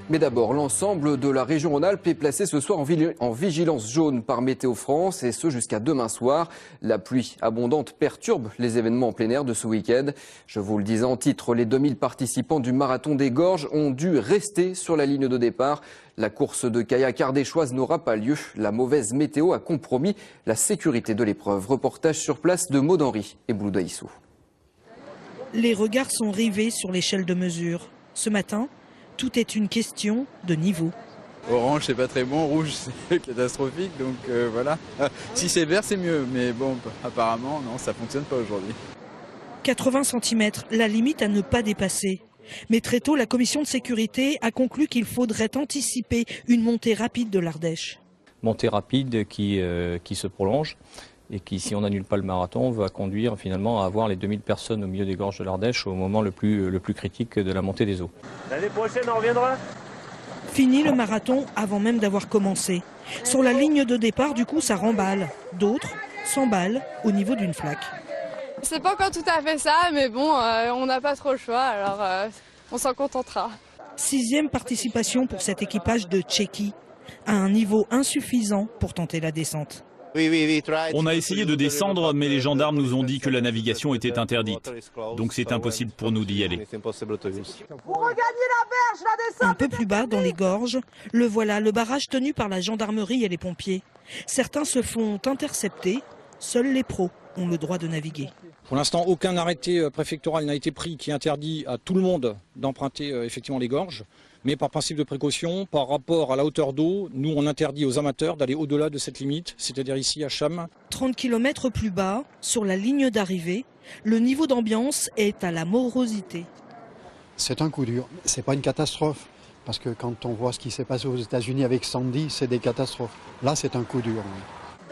Mais d'abord, l'ensemble de la région Rhône-Alpes est placé ce soir en vigilance jaune par Météo France, et ce jusqu'à demain soir. La pluie abondante perturbe les événements en plein air de ce week-end. Je vous le disais en titre, les 2000 participants du Marathon des Gorges ont dû rester sur la ligne de départ. La course de kayak ardéchoise n'aura pas lieu. La mauvaise météo a compromis la sécurité de l'épreuve. Reportage sur place de Maud Henry et Bloudaïssou. Les regards sont rivés sur l'échelle de mesure. Ce matin, tout est une question de niveau. Orange, c'est pas très bon, rouge, c'est catastrophique, donc voilà. Si c'est vert, c'est mieux, mais bon, apparemment, non, ça fonctionne pas aujourd'hui. 80 cm, la limite à ne pas dépasser. Mais très tôt, la commission de sécurité a conclu qu'il faudrait anticiper une montée rapide de l'Ardèche. Montée rapide qui se prolonge et qui, si on n'annule pas le marathon, va conduire finalement à avoir les 2000 personnes au milieu des gorges de l'Ardèche au moment le plus critique de la montée des eaux. L'année prochaine, on reviendra. Fini le marathon avant même d'avoir commencé. Sur la ligne de départ, du coup, ça remballe. D'autres s'emballent au niveau d'une flaque. C'est pas encore tout à fait ça, mais bon, on n'a pas trop le choix, alors on s'en contentera. 6e participation pour cet équipage de Tchéquie, à un niveau insuffisant pour tenter la descente. On a essayé de descendre, mais les gendarmes nous ont dit que la navigation était interdite. Donc c'est impossible pour nous d'y aller. Un peu plus bas, dans les gorges, le voilà, le barrage tenu par la gendarmerie et les pompiers. Certains se font intercepter, seuls les pros ont le droit de naviguer. Pour l'instant, aucun arrêté préfectoral n'a été pris qui interdit à tout le monde d'emprunter effectivement les gorges. Mais par principe de précaution, par rapport à la hauteur d'eau, nous on interdit aux amateurs d'aller au-delà de cette limite, c'est-à-dire ici à Cham. 30 km plus bas, sur la ligne d'arrivée, le niveau d'ambiance est à la morosité. C'est un coup dur, c'est pas une catastrophe. Parce que quand on voit ce qui s'est passé aux États-Unis avec Sandy, c'est des catastrophes. Là, c'est un coup dur.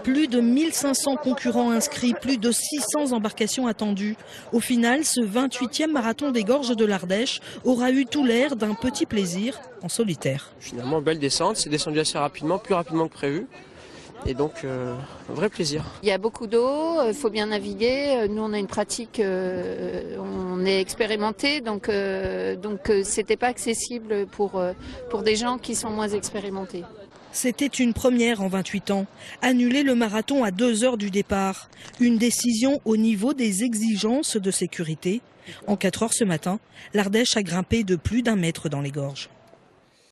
Plus de 1500 concurrents inscrits, plus de 600 embarcations attendues. Au final, ce 28e marathon des gorges de l'Ardèche aura eu tout l'air d'un petit plaisir en solitaire. Finalement, belle descente, c'est descendu assez rapidement, plus rapidement que prévu. Et donc, un vrai plaisir. Il y a beaucoup d'eau, il faut bien naviguer. Nous, on a une pratique, on est expérimenté, donc c'était pas accessible pour des gens qui sont moins expérimentés. C'était une première en 28 ans. Annuler le marathon à 2 heures du départ. Une décision au niveau des exigences de sécurité. En 4 heures ce matin, l'Ardèche a grimpé de plus d'1 mètre dans les gorges.